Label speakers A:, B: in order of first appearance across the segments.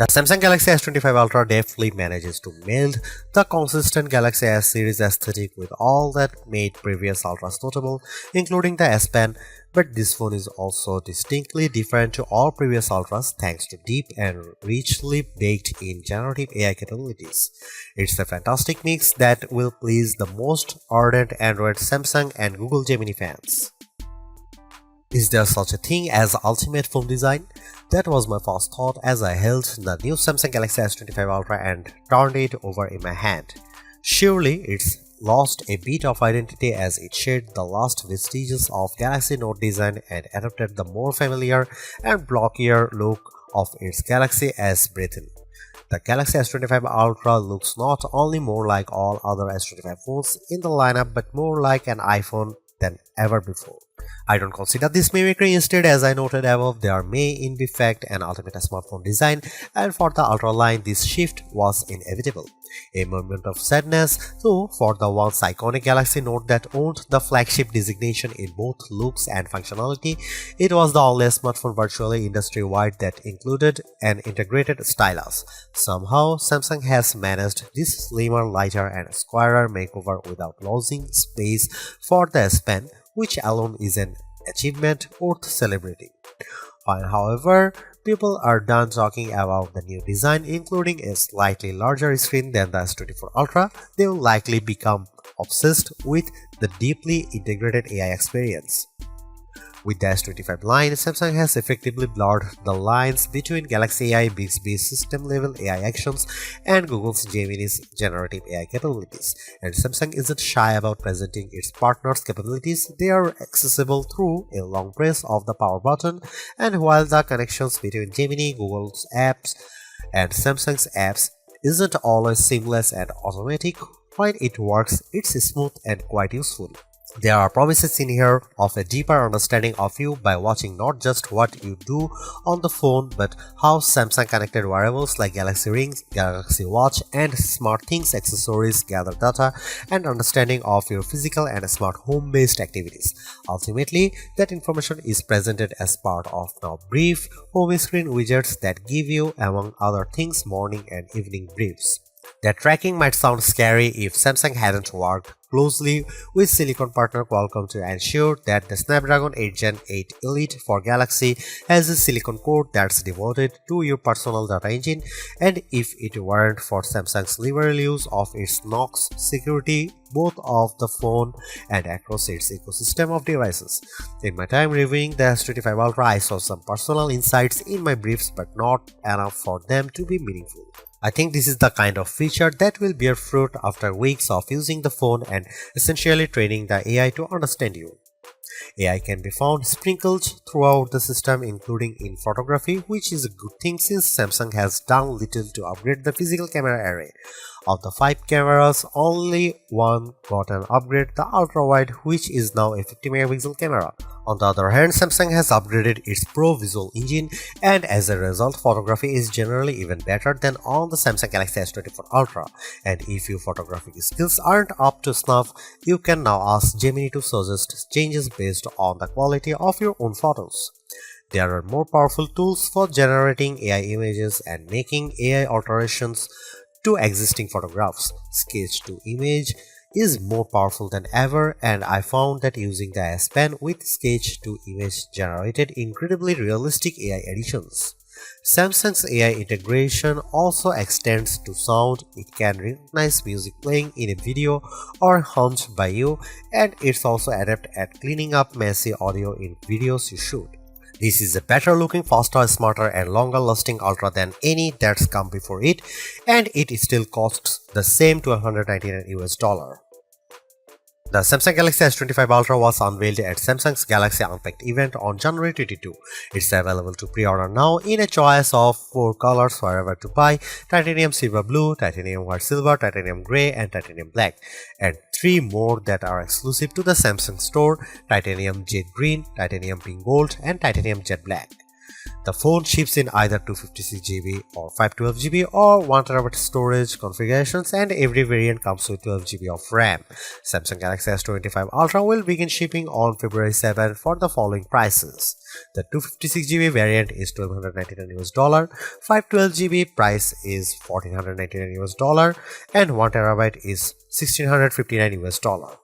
A: The Samsung Galaxy S25 Ultra deftly manages to meld the consistent Galaxy S series aesthetic with all that made previous Ultras notable, including the S Pen, but this phone is also distinctly different to all previous Ultras thanks to deep and richly baked in generative AI capabilities. It's a fantastic mix that will please the most ardent Android, Samsung and Google Gemini fans. Is there such a thing as ultimate phone design? That was my first thought as I held the new Samsung Galaxy S25 Ultra and turned it over in my hand. Surely it's lost a bit of identity as it shed the last vestiges of Galaxy Note design and adopted the more familiar and blockier look of its Galaxy S Breathin. The Galaxy S25 Ultra looks not only more like all other S25 phones in the lineup but more like an iPhone than ever before. I don't consider this mimicry. Instead, as I noted above, there may in fact an ultimate smartphone design, and for the Ultra line this shift was inevitable. A moment of sadness, though, for the once iconic Galaxy Note that owned the flagship designation in both looks and functionality. It was the only smartphone virtually industry-wide that included an integrated stylus. Somehow, Samsung has managed this slimmer, lighter and squarer makeover without losing space for the S Pen, which alone is an achievement worth celebrating. Fine, however, people are done talking about the new design, including a slightly larger screen than the S24 Ultra. They will likely become obsessed with the deeply integrated AI experience. With the S25 line, Samsung has effectively blurred the lines between Galaxy AI Bixby's system-level AI actions and Google's Gemini's generative AI capabilities, and Samsung isn't shy about presenting its partners' capabilities. They are accessible through a long press of the power button, and while the connections between Gemini, Google's apps, and Samsung's apps isn't always seamless and automatic, when it works, it's smooth and quite useful. There are promises in here of a deeper understanding of you by watching not just what you do on the phone but how Samsung connected wearables like Galaxy Rings, Galaxy Watch and SmartThings accessories gather data and understanding of your physical and smart home-based activities. Ultimately, that information is presented as part of now brief home screen widgets that give you, among other things, morning and evening briefs. That tracking might sound scary if Samsung hadn't worked closely with silicon partner Qualcomm to ensure that the Snapdragon 8 Gen 8 Elite for Galaxy has a silicon core that's devoted to your personal data engine, and if it weren't for Samsung's liberal use of its Knox security both of the phone and across its ecosystem of devices. In my time reviewing the S25 Ultra, I saw some personal insights in my briefs but not enough for them to be meaningful. I think this is the kind of feature that will bear fruit after weeks of using the phone and essentially training the AI to understand you. AI can be found sprinkled throughout the system, including in photography, which is a good thing since Samsung has done little to upgrade the physical camera array. Of the 5 cameras, only one got an upgrade, the ultra-wide, which is now a 50 megapixel camera. On the other hand, Samsung has upgraded its Pro Visual engine, and as a result, photography is generally even better than on the Samsung Galaxy S24 Ultra. And if your photographic skills aren't up to snuff, you can now ask Gemini to suggest changes based on the quality of your own photos. There are more powerful tools for generating AI images and making AI alterations to existing photographs. Sketch to image is more powerful than ever, and I found that using the S Pen with sketch to image generated incredibly realistic AI editions. Samsung's AI integration also extends to sound. It can recognize music playing in a video or hummed by you, and it's also adept at cleaning up messy audio in videos you shoot. This is a better looking, faster, smarter and longer lasting Ultra than any that's come before it, and it still costs the same $199 US. The Samsung Galaxy S25 Ultra was unveiled at Samsung's Galaxy Unpacked event on January 22. It's available to pre-order now in a choice of 4 colors wherever to buy: titanium silver blue, titanium white silver, titanium grey and titanium black, and 3 more that are exclusive to the Samsung store: titanium jade green, titanium pink gold and titanium jet black. The phone ships in either 256GB or 512GB or 1TB storage configurations, and every variant comes with 12GB of RAM. Samsung Galaxy S25 Ultra will begin shipping on February 7 for the following prices. The 256GB variant is $1,299, 512GB price is $1,499, and 1TB is $1,659.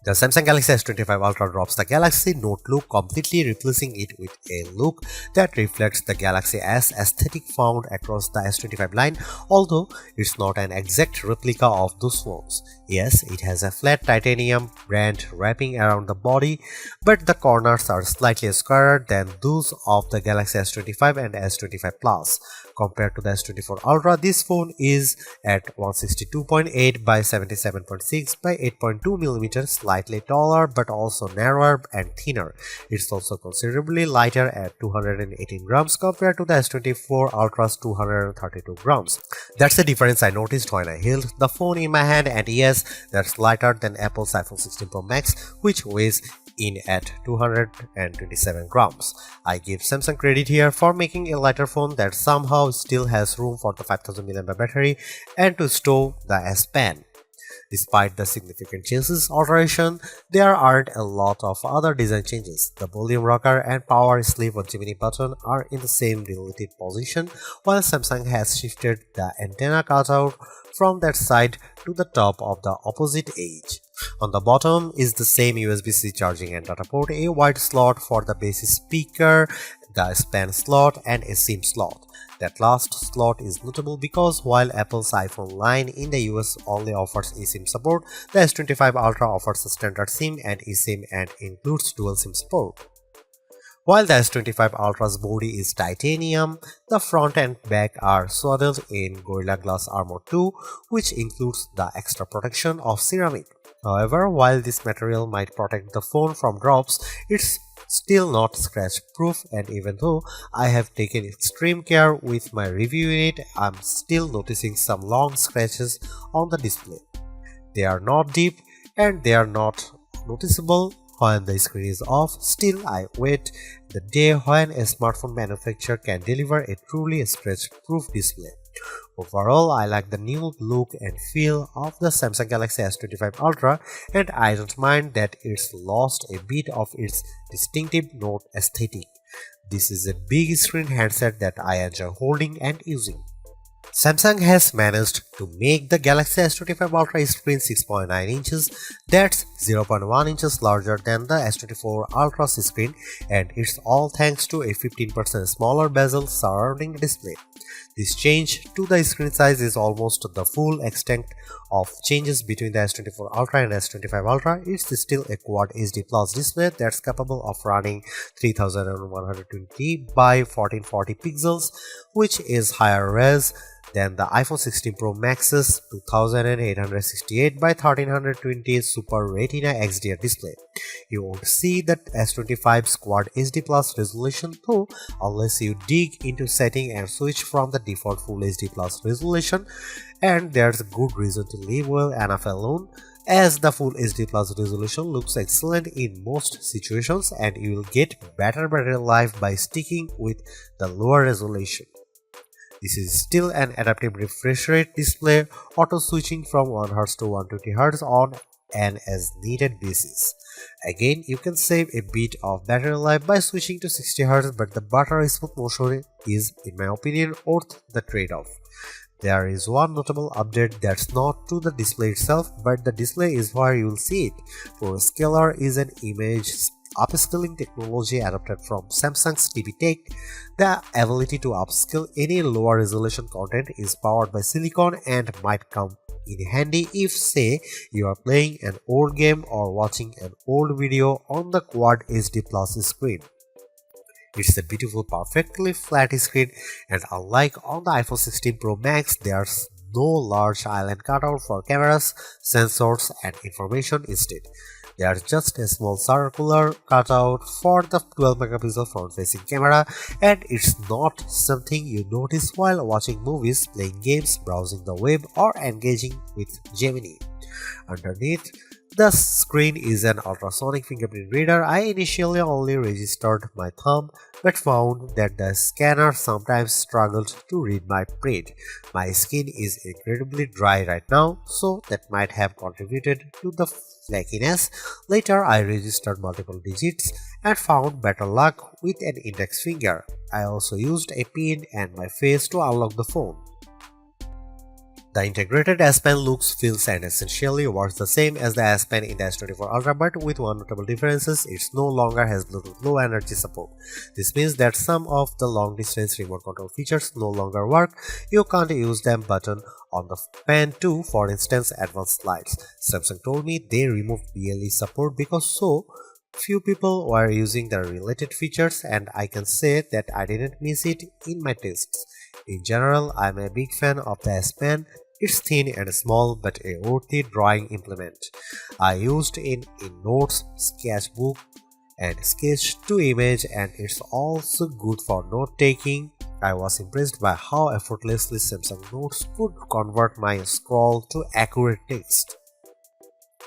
A: The Samsung Galaxy S25 Ultra drops the Galaxy Note look, completely replacing it with a look that reflects the Galaxy S aesthetic found across the S25 line, although it's not an exact replica of those phones. Yes, it has a flat titanium band wrapping around the body, but the corners are slightly squarer than those of the Galaxy S25 and S25 Plus. Compared to the S24 Ultra, this phone is at 162.8 by 77.6 by 8.2mm, slightly taller but also narrower and thinner. It's also considerably lighter at 218 grams compared to the S24 Ultra's 232 grams. That's the difference I noticed when I held the phone in my hand, and yes, that's lighter than Apple's iPhone 16 Pro Max, which weighs in at 227 grams. I give Samsung credit here for making a lighter phone that somehow still has room for the 5000 mAh battery and to store the S Pen. Despite the significant changes alteration, there aren't a lot of other design changes. The volume rocker and power sleeve or Gemini button are in the same relative position, while Samsung has shifted the antenna cutout from that side to the top of the opposite edge. On the bottom is the same USB-C charging and data port, a wide slot for the base speaker, the span slot, and a SIM slot. That last slot is notable because while Apple's iPhone line in the US only offers eSIM support, the S25 Ultra offers a standard SIM and eSIM and includes dual SIM support. While the S25 Ultra's body is titanium, the front and back are swaddled in Gorilla Glass Armor 2, which includes the extra protection of ceramic. However, while this material might protect the phone from drops, it's still not scratch proof, and even though I have taken extreme care with my review unit, I'm still noticing some long scratches on the display. They are not deep and they are not noticeable when the screen is off. Still, I wait the day when a smartphone manufacturer can deliver a truly scratch-proof display. Overall, I like the new look and feel of the Samsung Galaxy S25 Ultra, and I don't mind that it's lost a bit of its distinctive Note aesthetic. This is a big screen handset that I enjoy holding and using. Samsung has managed to make the Galaxy S25 Ultra screen 6.9 inches, that's 0.1 inches larger than the S24 Ultra's screen, and it's all thanks to a 15% smaller bezel surrounding the display. This change to the screen size is almost the full extent of changes between the S24 Ultra and S25 Ultra. It's still a Quad HD Plus display that's capable of running 3120 by 1440 pixels, which is higher res than the iPhone 16 Pro Max's 2868 by 1320 Super Retina XDR display. You won't see that S25's Quad HD Plus resolution though unless you dig into setting and switch from the default Full HD Plus resolution, and there's a good reason to leave well enough alone, as the Full HD Plus resolution looks excellent in most situations and you will get better battery life by sticking with the lower resolution. This is still an adaptive refresh rate display, auto switching from 1Hz to 120Hz on an as needed basis. Again, you can save a bit of battery life by switching to 60Hz, but the battery smooth motion is, in my opinion, worth the trade-off. There is one notable update that's not to the display itself, but the display is where you will see it. ProScaler is an image upscaling technology adopted from Samsung's TV Tech. The ability to upscale any lower resolution content is powered by silicon and might come in handy if, say, you are playing an old game or watching an old video on the Quad HD Plus screen. It's a beautiful, perfectly flat screen, and unlike on the iPhone 16 Pro Max, there's no large island cutout for cameras, sensors, and information. Instead, there's just a small circular cutout for the 12-megapixel front-facing camera, and it's not something you notice while watching movies, playing games, browsing the web, or engaging with Gemini. Underneath The screen is an ultrasonic fingerprint reader. I initially only registered my thumb but found that the scanner sometimes struggled to read my print. My skin is incredibly dry right now, so that might have contributed to the flakiness. Later, I registered multiple digits and found better luck with an index finger. I also used a pin and my face to unlock the phone. The integrated S Pen looks, feels and essentially works the same as the S Pen in the S24 Ultra, but with one notable difference: it no longer has Bluetooth Low Energy support. This means that some of the long-distance remote control features no longer work. You can't use them button on the Pen 2, for instance, advanced lights. Samsung told me they removed BLE support because so few people were using the related features, and I can say that I didn't miss it in my tests. In general, I'm a big fan of the S Pen. It's thin and small but a worthy drawing implement. I used it in notes, sketchbook and sketch to image, and it's also good for note taking. I was impressed by how effortlessly Samsung Notes could convert my scroll to accurate text.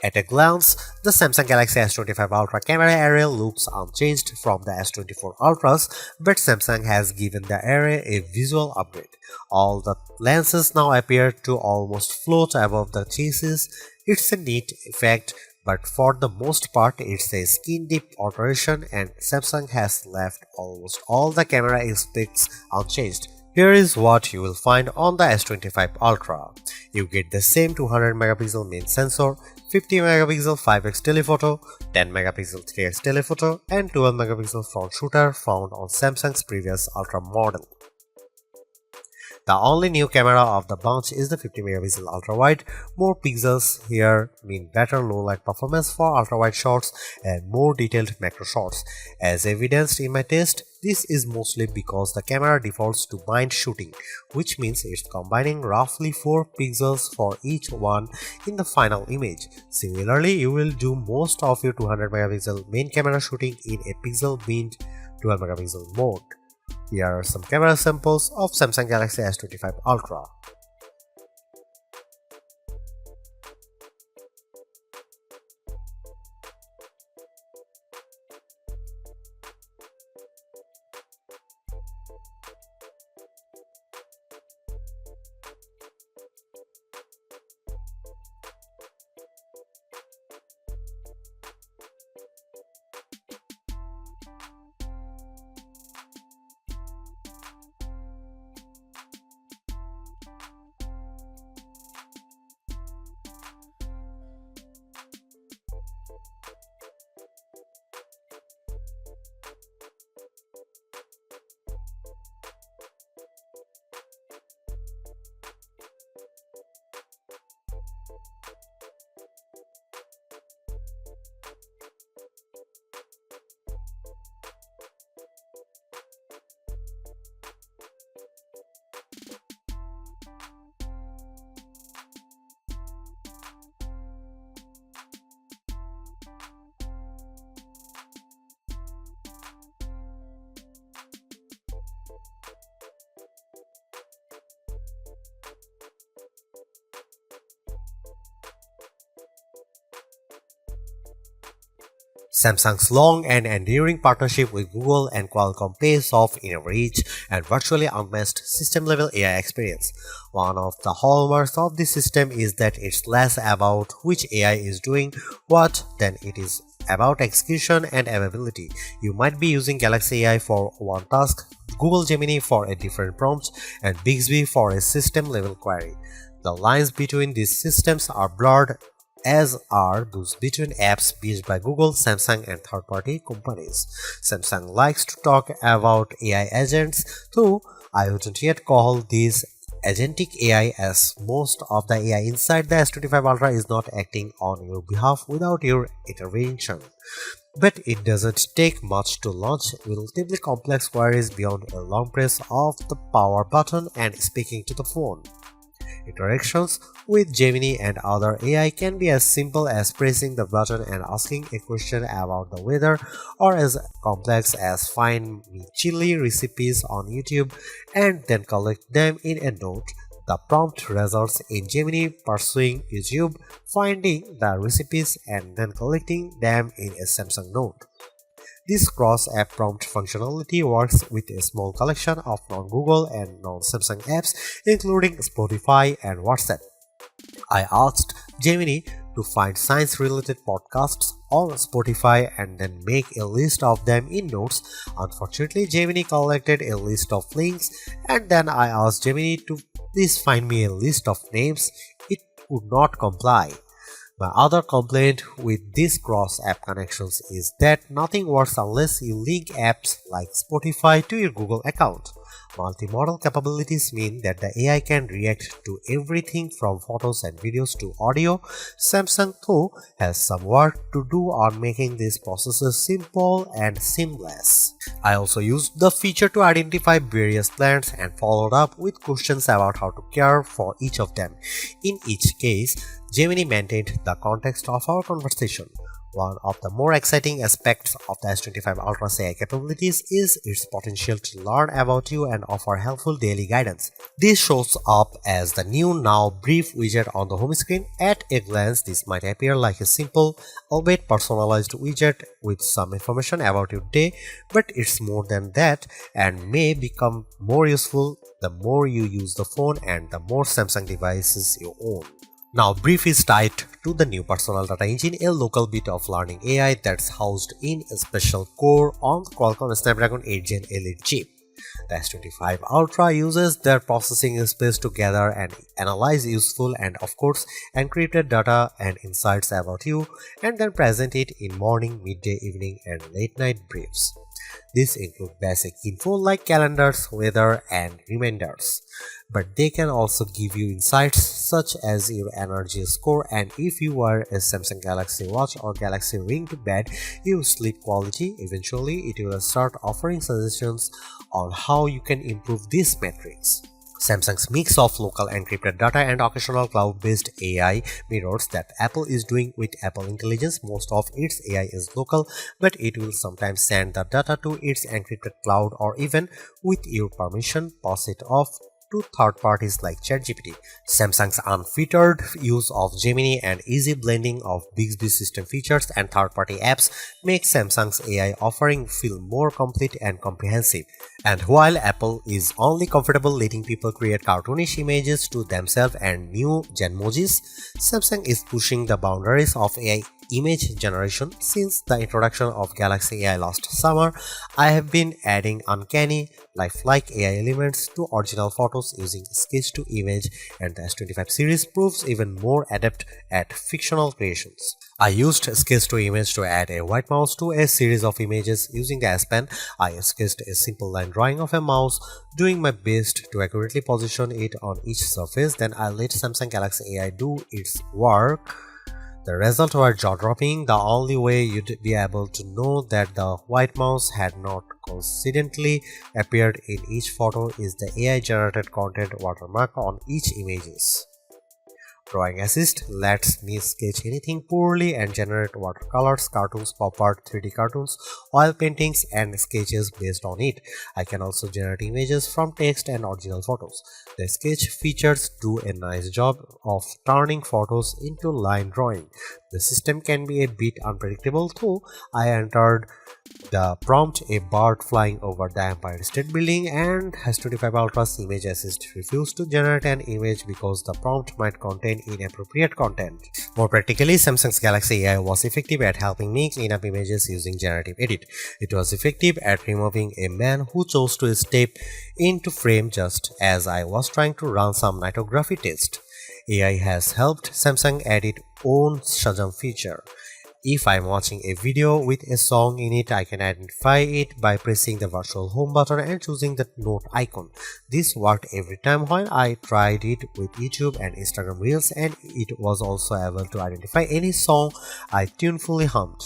A: At a glance, the Samsung Galaxy S25 Ultra camera area looks unchanged from the S24 Ultras, but Samsung has given the array a visual upgrade. All the lenses now appear to almost float above the chassis. It's a neat effect, but for the most part it's a skin-deep alteration, and Samsung has left almost all the camera aspects unchanged. Here is what you will find on the S25 Ultra. You get the same 200 megapixel main sensor, 50 megapixel 5x telephoto, 10 megapixel 3x telephoto, and 12 megapixel front shooter found on Samsung's previous Ultra model. The only new camera of the bunch is the 50 megapixel ultra wide. More pixels here mean better low light performance for ultra wide shots and more detailed macro shots. As evidenced in my test, this is mostly because the camera defaults to bind shooting, which means it's combining roughly 4 pixels for each one in the final image. Similarly, you will do most of your 200 megapixel main camera shooting in a pixel binned 12 megapixel mode. Here are some camera samples of Samsung Galaxy S25 Ultra. Samsung's long and enduring partnership with Google and Qualcomm pays off in a rich and virtually unmatched system-level AI experience. One of the hallmarks of this system is that it's less about which AI is doing what than it is about execution and availability. You might be using Galaxy AI for one task, Google Gemini for a different prompt, and Bixby for a system-level query. The lines between these systems are blurred, as are those between apps built by Google, Samsung, and third-party companies. Samsung likes to talk about AI agents, though I wouldn't yet call these agentic AI, as most of the AI inside the S25 Ultra is not acting on your behalf without your intervention. But it doesn't take much to launch relatively complex queries beyond a long press of the power button and speaking to the phone. Interactions with Gemini and other AI can be as simple as pressing the button and asking a question about the weather, or as complex as find me chili recipes on YouTube and then collect them in a note. the prompt results in Gemini pursuing YouTube, finding the recipes and then collecting them in a Samsung Note. This cross-app prompt functionality works with a small collection of non-Google and non-Samsung apps, including Spotify and WhatsApp. I asked Gemini to find science-related podcasts on Spotify and then make a list of them in Notes. Unfortunately, Gemini collected a list of links, and then I asked Gemini to please find me a list of names. It would not comply. My other complaint with these cross-app connections is that nothing works unless you link apps like Spotify to your Google account. Multimodal capabilities mean that the AI can react to everything from photos and videos to audio. Samsung, though, has some work to do on making these processes simple and seamless. I also used the feature to identify various plants and followed up with questions about how to care for each of them. In each case, Gemini maintained the context of our conversation. One of the more exciting aspects of the S25 Ultra's AI capabilities is its potential to learn about you and offer helpful daily guidance. This shows up as the new Now Brief widget on the home screen. At a glance, this might appear like a simple, albeit personalized widget with some information about your day, but it's more than that and may become more useful the more you use the phone and the more Samsung devices you own. Now, Brief is tied to the new personal data engine, a local bit of learning AI that's housed in a special core on the Qualcomm Snapdragon 8 Gen Elite chip. The S25 Ultra uses their processing space to gather and analyze useful and, of course, encrypted data and insights about you, and then present it in morning, midday, evening, and late night briefs. These include basic info like calendars, weather, and reminders. But they can also give you insights such as your energy score, and if you wear a Samsung Galaxy Watch or Galaxy Ring to bed, your sleep quality. Eventually, it will start offering suggestions on how you can improve these metrics. Samsung's mix of local encrypted data and occasional cloud-based AI mirrors that Apple is doing with Apple Intelligence. Most of its AI is local, but it will sometimes send the data to its encrypted cloud or even, with your permission, pass it off to third parties like ChatGPT. Samsung's unfettered use of Gemini and easy blending of Bixby system features and third-party apps make Samsung's AI offering feel more complete and comprehensive. And while Apple is only comfortable letting people create cartoonish images to themselves and new Genmojis, Samsung is pushing the boundaries of AI image generation. Since the introduction of Galaxy AI last summer, I have been adding uncanny, lifelike AI elements to original photos using sketch to image, and the S25 series proves even more adept at fictional creations. I used sketch to image to add a white mouse to a series of images using the S Pen. I sketched a simple line drawing of a mouse, doing my best to accurately position it on each surface. Then I let Samsung Galaxy AI do its work. The results were jaw-dropping. The only way you'd be able to know that the white mouse had not coincidentally appeared in each photo is the AI-generated content watermark on each images. Drawing Assist lets me sketch anything poorly and generate watercolors, cartoons, pop art, 3D cartoons, oil paintings, and sketches based on it. I can also generate images from text and original photos. The sketch features do a nice job of turning photos into line drawing. The system can be a bit unpredictable, though. I entered the prompt a bird flying over the Empire State Building, and S25 Ultra's Image Assist refused to generate an image because the prompt might contain inappropriate content. More practically, Samsung's Galaxy AI was effective at helping me clean up images using generative edit. It was effective at removing a man who chose to step into frame just as I was trying to run some nightography test. AI has helped Samsung add its own Shazam feature. If I'm watching a video with a song in it, I can identify it by pressing the virtual home button and choosing the note icon. This worked every time when I tried it with YouTube and Instagram Reels, and it was also able to identify any song I tunefully hummed.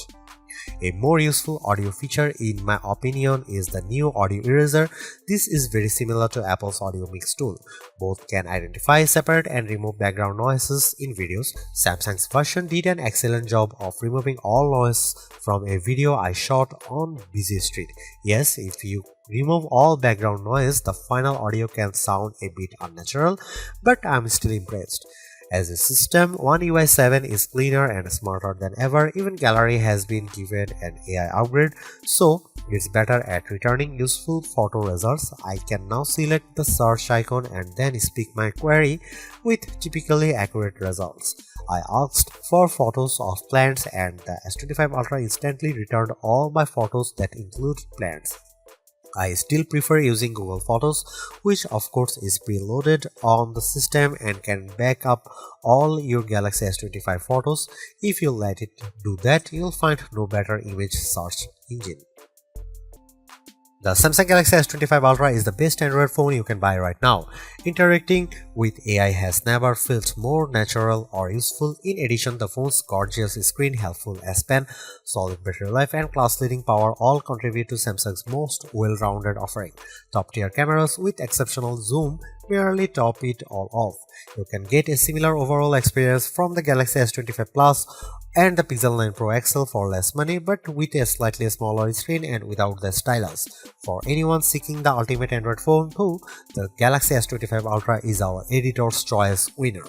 A: A more useful audio feature in my opinion is the new audio eraser. This is very similar to Apple's audio mix tool. Both can identify, separate and remove background noises in videos. Samsung's version did an excellent job of removing all noise from a video I shot on busy street. Yes, if you remove all background noise, the final audio can sound a bit unnatural, but I'm still impressed. As a system, One UI 7 is cleaner and smarter than ever. Even Gallery has been given an AI upgrade, so it's better at returning useful photo results. I can now select the search icon and then speak my query with typically accurate results. I asked for photos of plants and the S25 Ultra instantly returned all my photos that include plants. I still prefer using Google Photos, which of course is preloaded on the system and can back up all your Galaxy S25 photos. If you let it do that, you'll find no better image search engine. The Samsung Galaxy S25 Ultra is the best Android phone you can buy right now. Interacting with AI has never felt more natural or useful. In addition, the phone's gorgeous screen, helpful S Pen, solid battery life and class-leading power all contribute to Samsung's most well-rounded offering. Top-tier cameras with exceptional zoom merely top it all off. You can get a similar overall experience from the Galaxy S25 Plus and the Pixel 9 Pro XL for less money, but with a slightly smaller screen and without the stylus. For anyone seeking the ultimate Android phone too, the Galaxy S25 Ultra is our editor's choice winner.